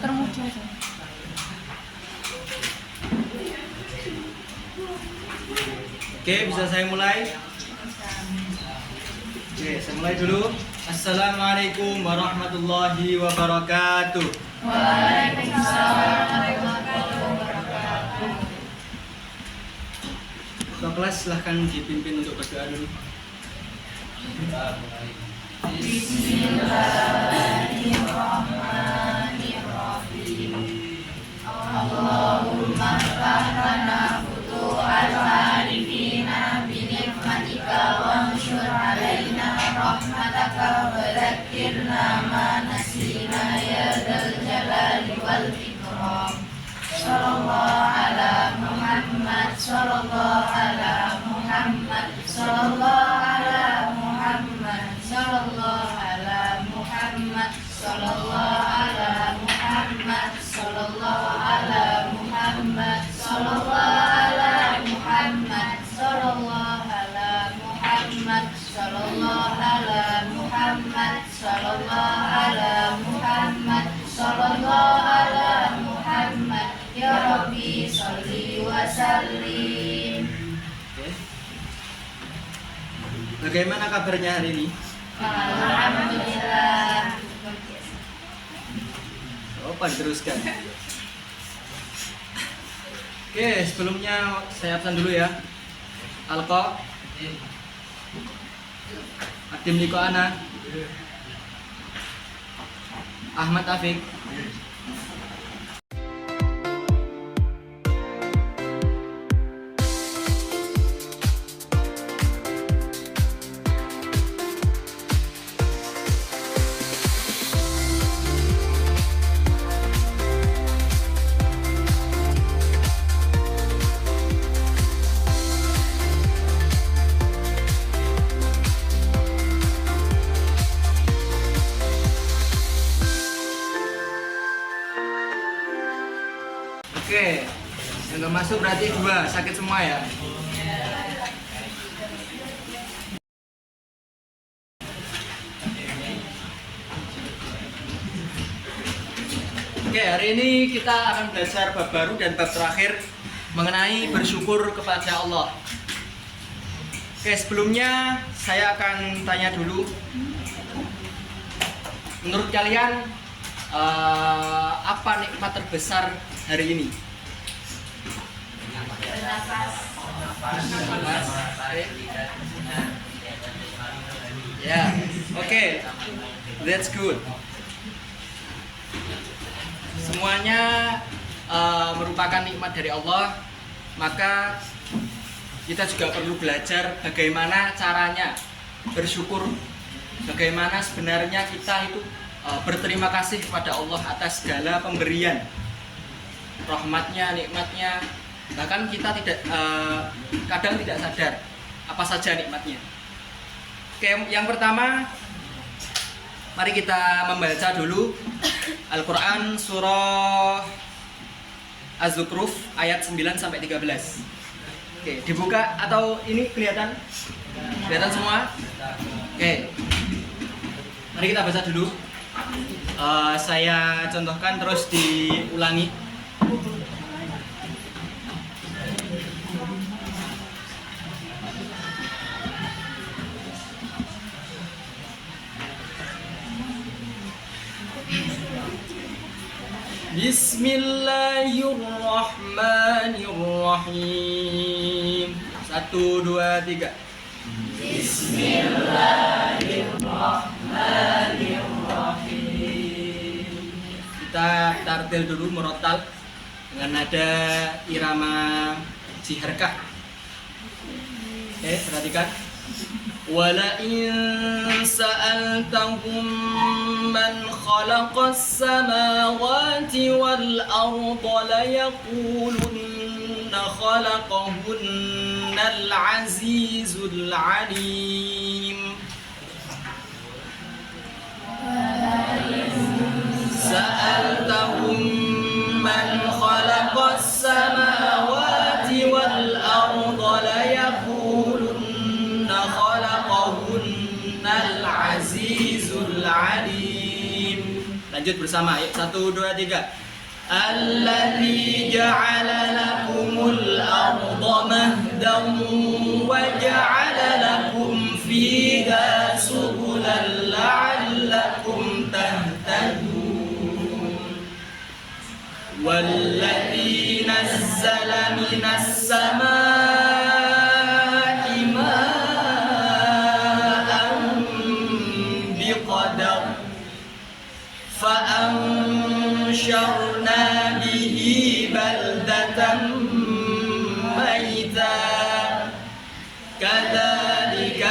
termuncul. Oke, bisa saya mulai? Oke, saya mulai dulu. Assalamualaikum warahmatullahi wabarakatuh. Waalaikumsalam warahmatullahi wabarakatuh. Ketua kelas silahkan dipimpin untuk berdoa dulu. Bismillahirrahmanirrahim. Allahumma fahana futuhal arifina binikmatika wanshur alaina rahmataka wa zakirna ma nasina ya dzal jalali wal ikram. Sallallahu ala Muhammad, sallallahu ala Muhammad, sallallahu ala Muhammad, sallallahu ala Muhammad, sallallahu ala Muhammad, sallallahu ala Muhammad, sallallahu ala Muhammad, sallallahu ala Muhammad, sallallahu ala Muhammad, sallallahu ala Muhammad, sallallahu ala Muhammad. Ya Rabbi sholli wa sallim. Bagaimana kabarnya hari ini? Alhamdulillah. Oh, teruskan. Oke, sebelumnya saya absen dulu ya. Alko, Adim Niko Ana, Ahmad Afik. Oke, yang nggak masuk berarti 2, sakit semua ya. Oke, hari ini kita akan belajar bab baru dan bab terakhir mengenai bersyukur kepada Allah. Oke, sebelumnya saya akan tanya dulu, menurut kalian apa nikmat terbesar hari ini? Nafas. Ya, oke, that's good. Semuanya merupakan nikmat dari Allah, maka kita juga perlu belajar bagaimana caranya bersyukur, bagaimana sebenarnya kita itu berterima kasih kepada Allah atas segala pemberian, rahmatnya, nikmatnya. Bahkan kita kadang tidak sadar apa saja nikmatnya. Oke, yang pertama, mari kita membaca dulu Al-Quran surah Az-Zukhruf ayat 9 sampai 13. Oke, dibuka atau ini kelihatan? Kelihatan semua? Oke, mari kita baca dulu. Saya contohkan terus diulangi. Bismillahirrahmanirrahim. 1, 2, 3. Bismillahirrahmanirrahim. Kita tartil dulu murotal dengan nada irama jiharkah. Oke, perhatikan. Wala in sa'altahum man khalaqas samawati wal arda la yaqulunna khalaqahunnal azizul alim. Sa'altahum man khalaqas samawati wal arda la yaqulunna khalaqahunnal azizul alim. Lanjut bersama. Yuk, 1, 2, 3. Alladzi ja'ala lakumul arda mahdan wa ja'ala lakum fiha subulan la'allakum tahtadun. Walladzi nazzala minas samaa'i ma'an biqadar فأنشرنا به بلدة ميتا كذلك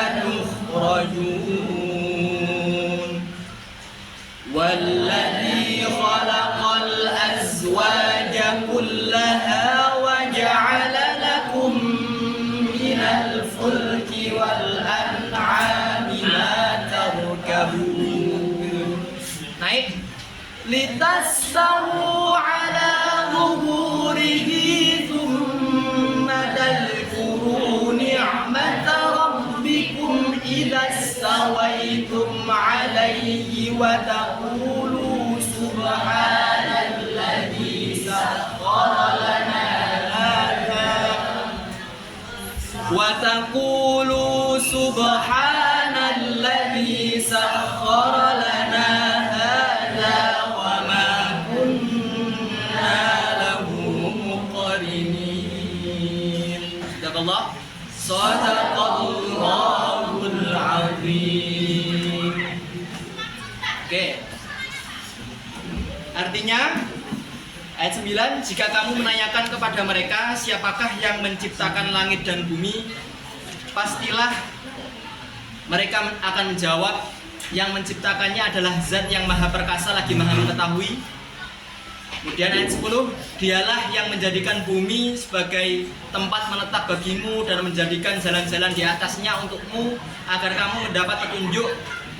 تخرجون والذي خلق الأزواج كلها وجعل لكم من الفلك والأنعام ما تركبون. Naik. Litastawu ala zuhurihi thumma tadhkuru ni'mata rabbikum idza stawaitum alayhi wa taqulu subhanalladzi sakhkhara lana hadha wa taqulu subhanalladzi sakhkhara lana Allah Sadaqallahul Azim. Oke. Artinya ayat 9, jika kamu menanyakan kepada mereka siapakah yang menciptakan langit dan bumi, pastilah mereka akan menjawab yang menciptakannya adalah Zat yang Maha Perkasa lagi Maha Mengetahui. Kemudian ayat 10, dialah yang menjadikan bumi sebagai tempat menetap bagimu dan menjadikan jalan-jalan di atasnya untukmu agar kamu mendapat petunjuk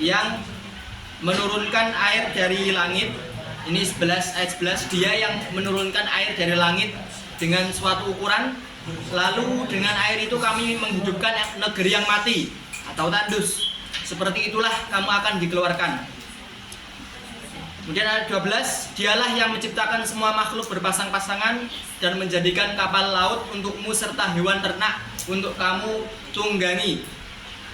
yang menurunkan air dari langit. Ini 11, ayat 11, dia yang menurunkan air dari langit dengan suatu ukuran, lalu dengan air itu kami menghidupkan negeri yang mati atau tandus. Seperti itulah kamu akan dikeluarkan. Kemudian ayat 12, dialah yang menciptakan semua makhluk berpasang-pasangan dan menjadikan kapal laut untukmu serta hewan ternak untuk kamu tunggangi.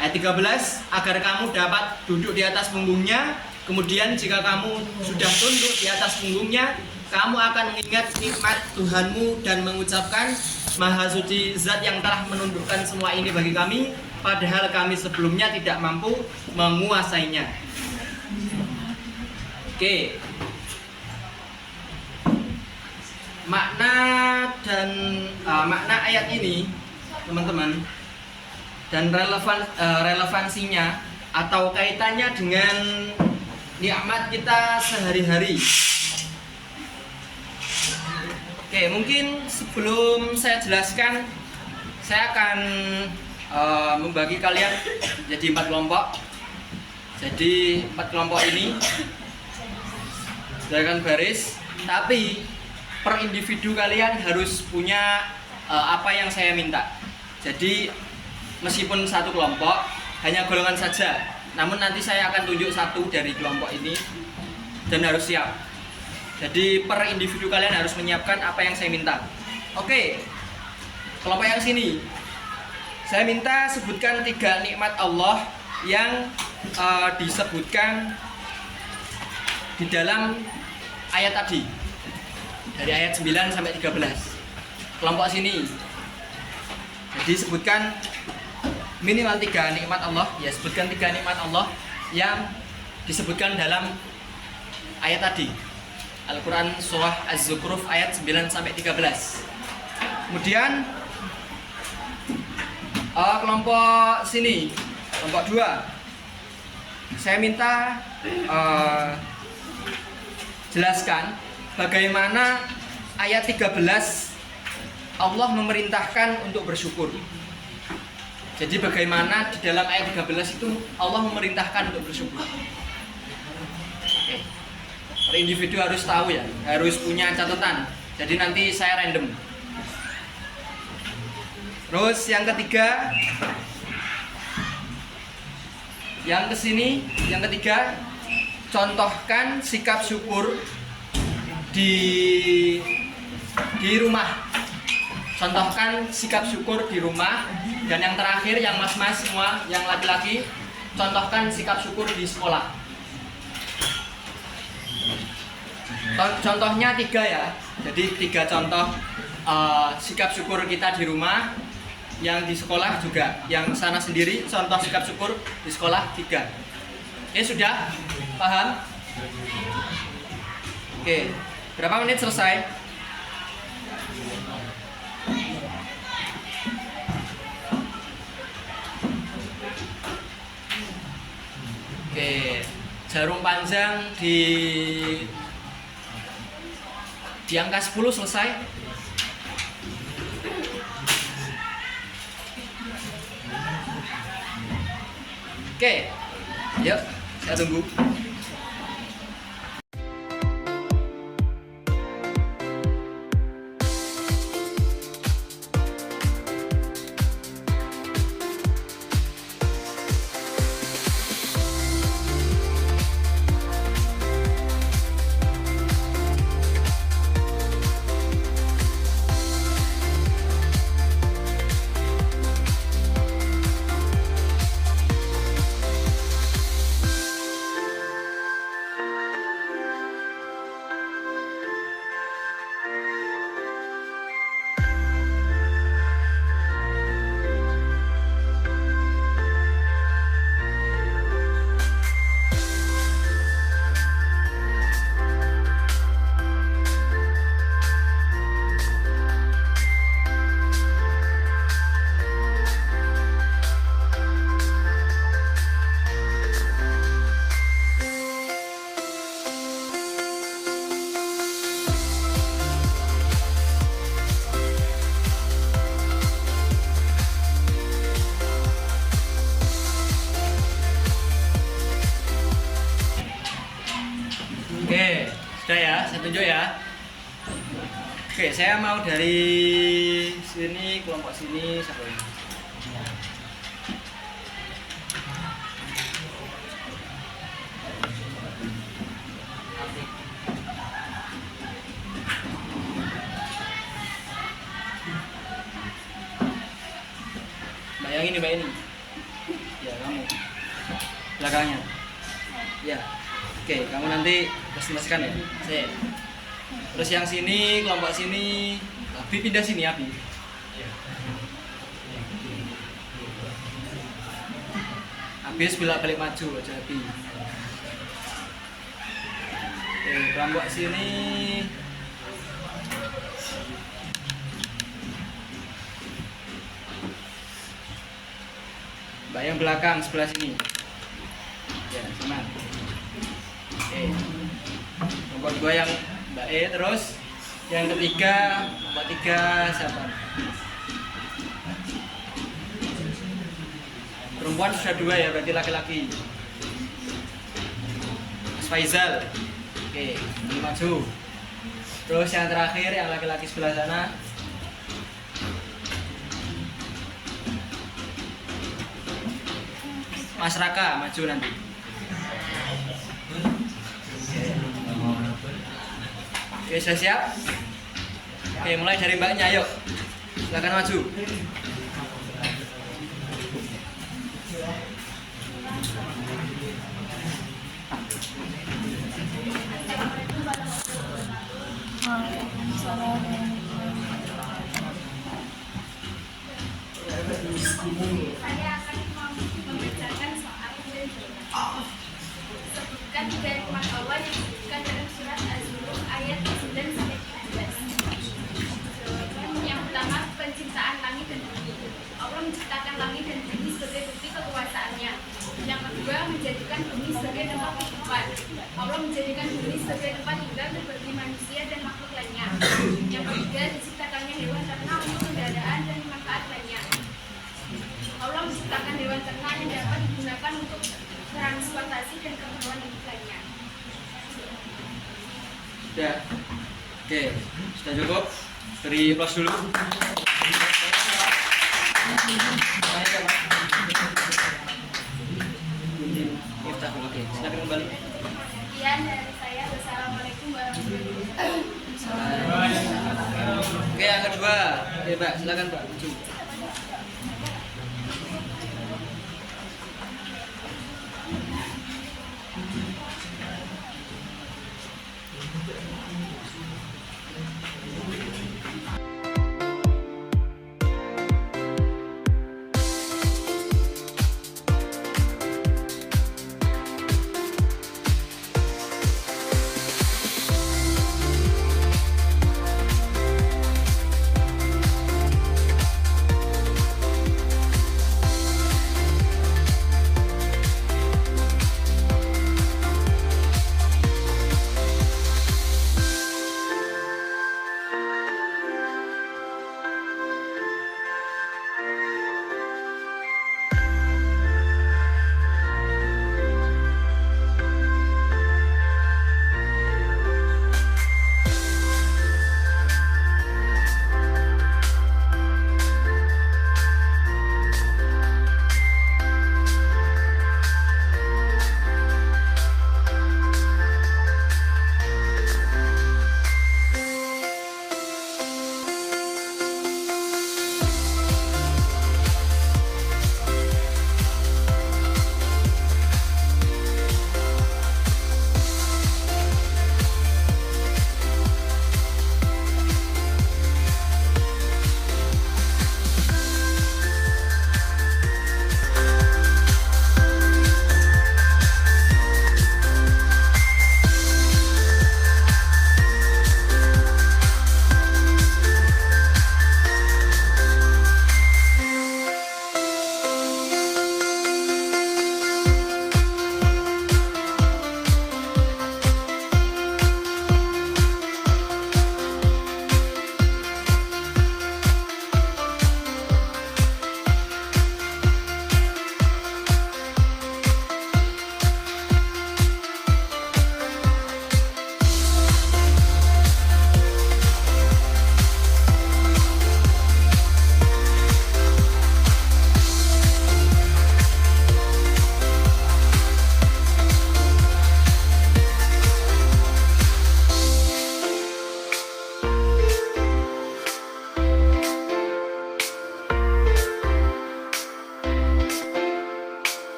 Ayat 13, agar kamu dapat duduk di atas punggungnya, kemudian jika kamu sudah tunduk di atas punggungnya, kamu akan mengingat nikmat Tuhanmu dan mengucapkan, Maha Suci Zat yang telah menundukkan semua ini bagi kami, padahal kami sebelumnya tidak mampu menguasainya. Oke, makna ayat ini, teman-teman, dan relevansinya atau kaitannya dengan nikmat kita sehari-hari. Oke, mungkin sebelum saya jelaskan, saya akan membagi kalian jadi 4 kelompok. Jadi 4 kelompok ini silakan baris, tapi per individu kalian harus punya apa yang saya minta. Jadi meskipun satu kelompok hanya golongan saja, namun nanti saya akan tunjuk satu dari kelompok ini dan harus siap. Jadi per individu kalian harus menyiapkan apa yang saya minta. Oke, kelompok yang sini saya minta sebutkan 3 nikmat Allah yang disebutkan di dalam ayat tadi, dari ayat 9 sampai 13. Kelompok sini, jadi sebutkan minimal 3 nikmat Allah. Ya, sebutkan 3 nikmat Allah yang disebutkan dalam ayat tadi, Al-Quran Surah Az-Zukhruf ayat 9 sampai 13. Kemudian kelompok sini, kelompok 2, saya minta jelaskan bagaimana ayat 13 Allah memerintahkan untuk bersyukur. Jadi bagaimana di dalam ayat 13 itu Allah memerintahkan untuk bersyukur. Per individu harus tahu ya, harus punya catatan. Jadi nanti saya random. Terus yang ketiga, yang kesini, yang ketiga, contohkan sikap syukur di rumah. Contohkan sikap syukur di rumah. Dan yang terakhir, yang mas-mas semua, yang laki-laki, contohkan sikap syukur di sekolah. Contohnya 3 ya. Jadi 3 contoh sikap syukur kita di rumah, yang di sekolah juga, yang sana sendiri contoh sikap syukur di sekolah 3. Oke, sudah paham? Oke, berapa menit selesai? Oke, jarum panjang di angka 10 selesai. Oke, yuk, saya tunggu. Oke, sudah ya, saya tunjuk ya. Oke, saya mau dari sini, kelompok sini sampai ini. Bayangin nih, Mbak ini. Ya, kamu. Belakangnya. Ya. Oke, kamu nanti presentasikan ya. Terus yang sini, kelompok sini, Abi pindah sini, Abi. Habis bolak-balik maju aja, Abi. Oke, kelompok sini. Mbak yang belakang sebelah sini. Ya, sana. Oke, kelompok 2 yang Mbak E, terus yang ketiga, kelompok 3 siapa? Perempuan sudah 2 ya, berarti laki-laki. Mas Faizal. Oke, ini maju. Terus yang terakhir, yang laki-laki sebelah sana. Mas Raka, maju nanti. Oke, sudah siap? Oke, mulai dari mbaknya, yuk. Silakan maju. Saya akan membacakan soal sebutkan 3 nikmat Allah yang disebutkan dalam surat Az-Zukhruf ayat 9-17. Yang pertama, penciptaan langit dan bumi. Allah menciptakan langit dan bumi sebagai bukti kekuasaannya. Yang kedua, menjadikan bumi sebagai tempat kehidupan. Allah menjadikan bumi sebagai tempat tinggal bagi manusia dan makhluk lainnya. Yang ketiga, diciptakannya hewan ternak untuk kendaraan dan manfaat lainnya. Allah menciptakan hewan ternak yang dapat digunakan untuk transportasi dan keperluan hidup lainnya. Sudah. Oke, sudah cukup. Beri plus dulu. Oke, silakan kembali. Mbak, silakan Mbak. Maju.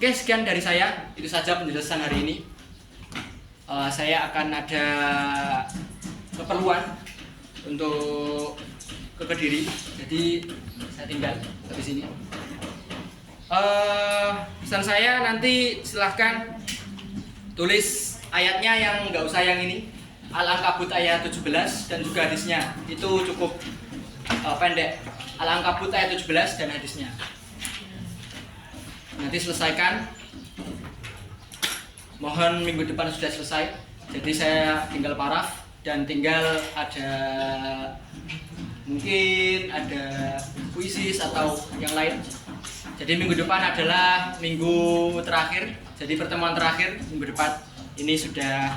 Oke, sekian dari saya. Itu saja penjelasan hari ini. Saya akan ada keperluan untuk ke Kediri, jadi saya tinggal di sini. Pesan saya nanti silahkan tulis ayatnya yang nggak usah yang ini, Al-Ankabut ayat 17 dan juga hadisnya, itu cukup pendek. Al-Ankabut ayat 17 dan hadisnya. Nanti selesaikan. Mohon minggu depan sudah selesai. Jadi saya tinggal paraf dan tinggal ada mungkin ada puisi atau yang lain. Jadi minggu depan adalah minggu terakhir. Jadi pertemuan terakhir minggu depan. Ini sudah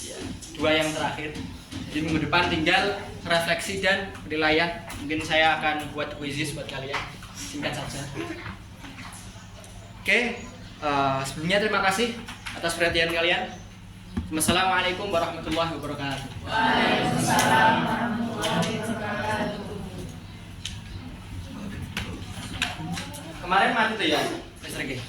ya, 2 yang terakhir. Jadi minggu depan tinggal refleksi dan penilaian. Mungkin saya akan buat quizzes buat kalian, singkat saja. Oke, sebelumnya terima kasih atas perhatian kalian. Wassalamualaikum warahmatullahi wabarakatuh. Waalaikumsalam warahmatullahi wabarakatuh. Kemarin mati tuh ya, listriknya.